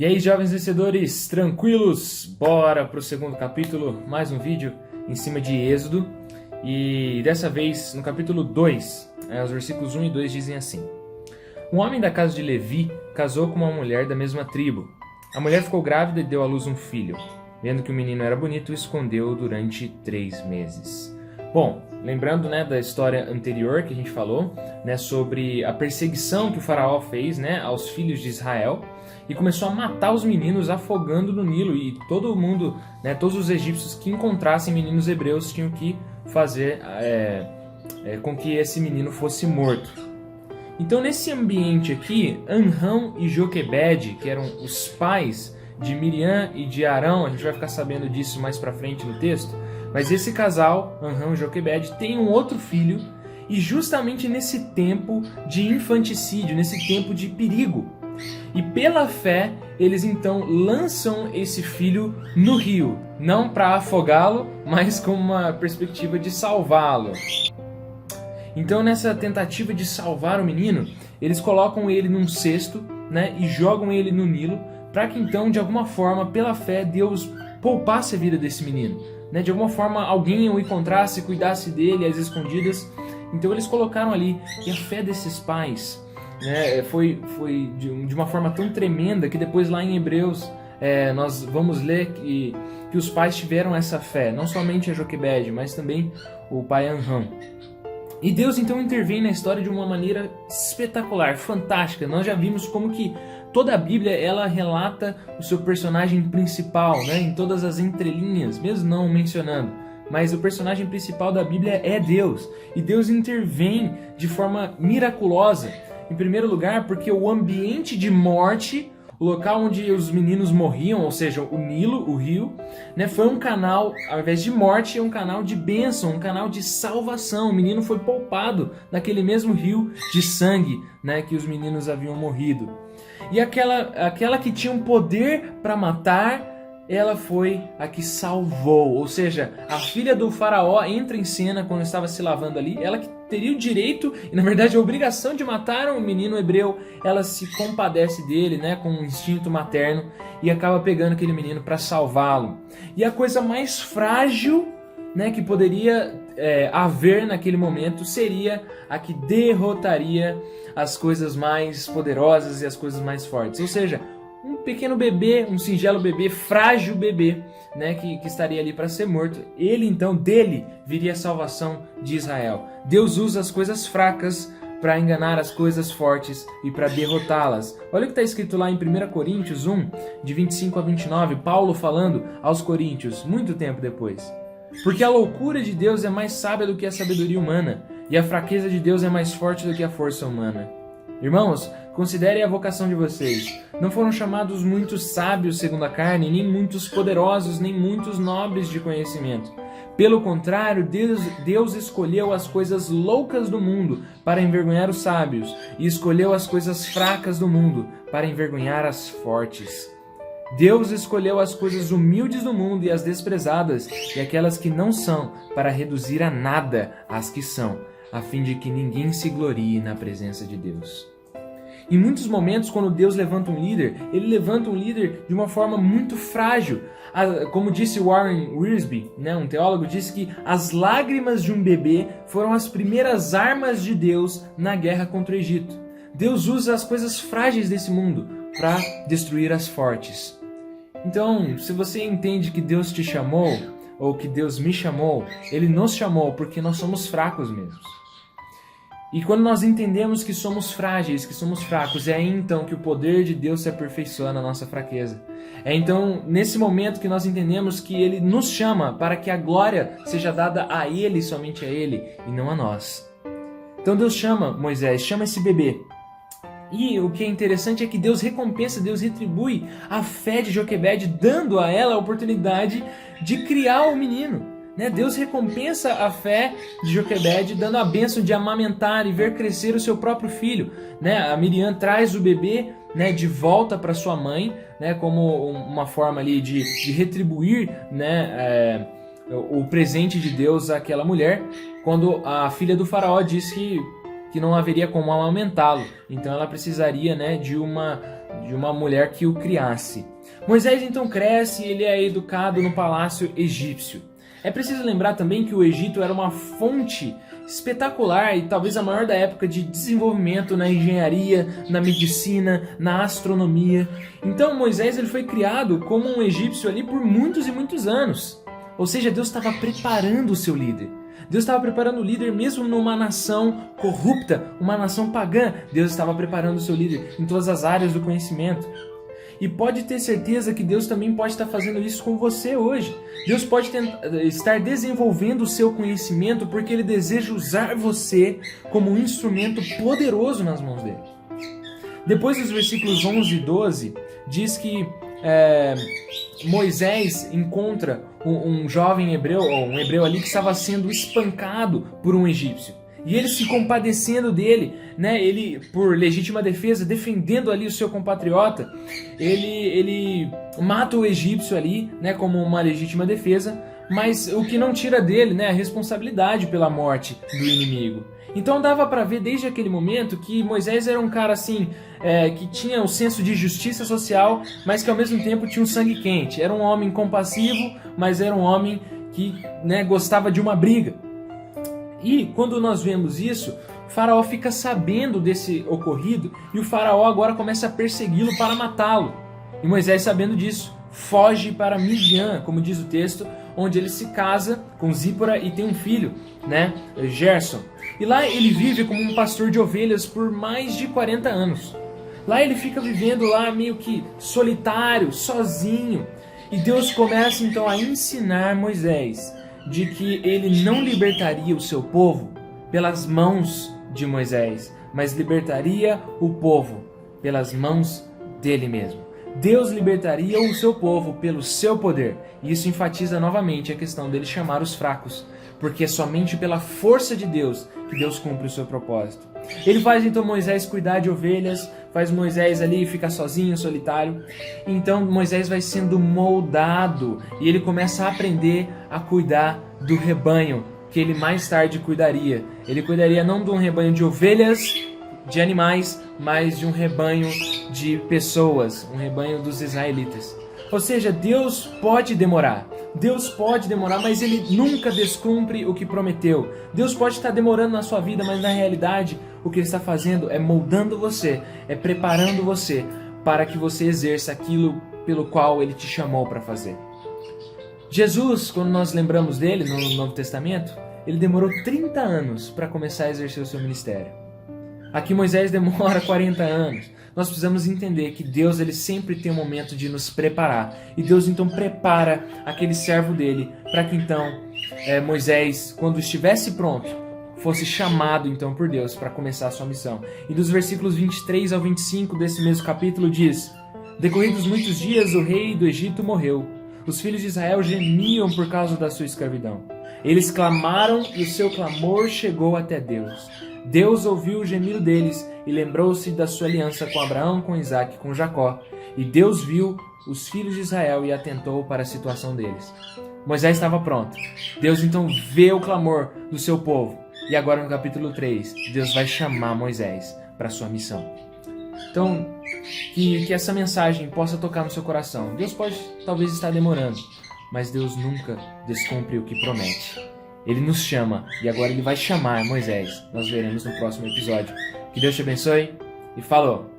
E aí, jovens vencedores, tranquilos? Bora pro segundo capítulo, mais um vídeo em cima de Êxodo. E dessa vez, no capítulo 2, os versículos 1 e 2 dizem assim: Um homem da casa de Levi casou com uma mulher da mesma tribo. A mulher ficou grávida e deu à luz um filho. Vendo que o menino era bonito, o escondeu durante 3 meses. Bom, lembrando da história anterior que a gente falou, sobre a perseguição que o faraó fez aos filhos de Israel, e começou a matar os meninos afogando no Nilo, e todo mundo, todos os egípcios que encontrassem meninos hebreus tinham que fazer com que esse menino fosse morto. Então, nesse ambiente aqui, Amram e Joquebede, que eram os pais de Miriam e de Arão, a gente vai ficar sabendo disso mais pra frente no texto, mas esse casal, Amram e Joquebede, tem um outro filho, e justamente nesse tempo de infanticídio, nesse tempo de perigo. E pela fé, eles então lançam esse filho no rio, não para afogá-lo, mas com uma perspectiva de salvá-lo. Então, nessa tentativa de salvar o menino, eles colocam ele num cesto, e jogam ele no Nilo, para que então, de alguma forma, pela fé, Deus poupasse a vida desse menino. De alguma forma, alguém o encontrasse, cuidasse dele às escondidas. Então, eles colocaram ali, e a fé desses pais foi de uma forma tão tremenda que depois lá em Hebreus nós vamos ler que os pais tiveram essa fé, não somente a Joquebede, mas também o pai Amram. E Deus então intervém na história de uma maneira espetacular, fantástica. Nós já vimos como que toda a Bíblia ela relata o seu personagem principal, em todas as entrelinhas, mesmo não mencionando. Mas o personagem principal da Bíblia é Deus. E Deus intervém de forma miraculosa. Em primeiro lugar, porque o ambiente de morte, o local onde os meninos morriam, ou seja, o Nilo, o rio, foi um canal, ao invés de morte, é um canal de bênção, um canal de salvação. O menino foi poupado naquele mesmo rio de sangue, que os meninos haviam morrido. E aquela que tinha um poder para matar, ela foi a que salvou. Ou seja, a filha do faraó entra em cena quando estava se lavando ali, ela que teria o direito e na verdade a obrigação de matar um menino hebreu, ela se compadece dele, com um instinto materno, e acaba pegando aquele menino para salvá-lo. E a coisa mais frágil que poderia haver naquele momento seria a que derrotaria as coisas mais poderosas e as coisas mais fortes. Ou seja, um pequeno bebê, um singelo bebê, frágil bebê, que estaria ali para ser morto. Ele então, dele viria a salvação de Israel. Deus usa as coisas fracas para enganar as coisas fortes e para derrotá-las. Olha o que está escrito lá em 1 Coríntios 1, de 25 a 29, Paulo falando aos Coríntios, muito tempo depois. Porque a loucura de Deus é mais sábia do que a sabedoria humana, e a fraqueza de Deus é mais forte do que a força humana. Irmãos, considerem a vocação de vocês. Não foram chamados muitos sábios segundo a carne, nem muitos poderosos, nem muitos nobres de conhecimento. Pelo contrário, Deus escolheu as coisas loucas do mundo para envergonhar os sábios, e escolheu as coisas fracas do mundo para envergonhar as fortes. Deus escolheu as coisas humildes do mundo e as desprezadas, e aquelas que não são, para reduzir a nada as que são, a fim de que ninguém se glorie na presença de Deus. Em muitos momentos, quando Deus levanta um líder, ele levanta um líder de uma forma muito frágil. Como disse Warren Wiersbe, um teólogo, disse que as lágrimas de um bebê foram as primeiras armas de Deus na guerra contra o Egito. Deus usa as coisas frágeis desse mundo para destruir as fortes. Então, se você entende que Deus te chamou, ou que Deus me chamou, Ele nos chamou porque nós somos fracos mesmo. E quando nós entendemos que somos frágeis, que somos fracos, é aí então que o poder de Deus se aperfeiçoa na nossa fraqueza. É então nesse momento que nós entendemos que Ele nos chama para que a glória seja dada a Ele, somente a Ele, e não a nós. Então Deus chama Moisés, chama esse bebê. E o que é interessante é que Deus recompensa, Deus retribui a fé de Joquebede, dando a ela a oportunidade de criar o menino. Deus recompensa a fé de Joquebede, dando a bênção de amamentar e ver crescer o seu próprio filho. A Miriam traz o bebê de volta para sua mãe, como uma forma ali de retribuir o presente de Deus àquela mulher, quando a filha do faraó disse que não haveria como amamentá-lo. Então ela precisaria de de uma mulher que o criasse. Moisés então cresce e ele é educado no palácio egípcio. É preciso lembrar também que o Egito era uma fonte espetacular e talvez a maior da época de desenvolvimento na engenharia, na medicina, na astronomia. Então Moisés ele foi criado como um egípcio ali por muitos e muitos anos. Ou seja, Deus estava preparando o seu líder. Deus estava preparando o líder mesmo numa nação corrupta, uma nação pagã. Deus estava preparando o seu líder em todas as áreas do conhecimento. E pode ter certeza que Deus também pode estar fazendo isso com você hoje. Deus pode estar desenvolvendo o seu conhecimento porque Ele deseja usar você como um instrumento poderoso nas mãos dele. Depois dos versículos 11 e 12, diz que Moisés encontra um jovem hebreu, ou um hebreu ali que estava sendo espancado por um egípcio. E ele se compadecendo dele, né, ele por legítima defesa, defendendo ali o seu compatriota, ele mata o egípcio ali, né, como uma legítima defesa, mas o que não tira dele, né, a responsabilidade pela morte do inimigo. Então dava para ver desde aquele momento que Moisés era um cara assim, que tinha um senso de justiça social, mas que ao mesmo tempo tinha um sangue quente. Era um homem compassivo, mas era um homem que, né, gostava de uma briga. E quando nós vemos isso, o faraó fica sabendo desse ocorrido e o faraó agora começa a persegui-lo para matá-lo. E Moisés, sabendo disso, foge para Midian, como diz o texto, onde ele se casa com Zípora e tem um filho, né, Gerson. E lá ele vive como um pastor de ovelhas por mais de 40 anos. Lá ele fica vivendo lá meio que solitário, sozinho. E Deus começa então a ensinar Moisés de que ele não libertaria o seu povo pelas mãos de Moisés, mas libertaria o povo pelas mãos dele mesmo. Deus libertaria o seu povo pelo seu poder. E isso enfatiza novamente a questão dele chamar os fracos, porque é somente pela força de Deus que Deus cumpre o seu propósito. Ele faz então Moisés cuidar de ovelhas, faz Moisés ali ficar sozinho, solitário. Então Moisés vai sendo moldado e ele começa a aprender a cuidar do rebanho que ele mais tarde cuidaria. Ele cuidaria não de um rebanho de ovelhas, de animais, mas de um rebanho de pessoas, um rebanho dos israelitas. Ou seja, Deus pode demorar, mas Ele nunca descumpre o que prometeu. Deus pode estar demorando na sua vida, mas na realidade o que Ele está fazendo é moldando você, é preparando você para que você exerça aquilo pelo qual Ele te chamou para fazer. Jesus, quando nós lembramos dele no Novo Testamento, ele demorou 30 anos para começar a exercer o seu ministério. Aqui Moisés demora 40 anos. Nós precisamos entender que Deus ele sempre tem um momento de nos preparar. E Deus então prepara aquele servo dele para que então Moisés, quando estivesse pronto, fosse chamado então por Deus para começar a sua missão. E dos versículos 23 ao 25 desse mesmo capítulo diz: Decorridos muitos dias, o rei do Egito morreu. Os filhos de Israel gemiam por causa da sua escravidão. Eles clamaram e o seu clamor chegou até Deus. Deus ouviu o gemido deles e lembrou-se da sua aliança com Abraão, com Isaque e com Jacó. E Deus viu os filhos de Israel e atentou para a situação deles. Moisés estava pronto. Deus então vê o clamor do seu povo. E agora no capítulo 3, Deus vai chamar Moisés para a sua missão. Então, que essa mensagem possa tocar no seu coração. Deus pode talvez estar demorando, mas Deus nunca descumpre o que promete. Ele nos chama e agora ele vai chamar Moisés. Nós veremos no próximo episódio. Que Deus te abençoe e falou!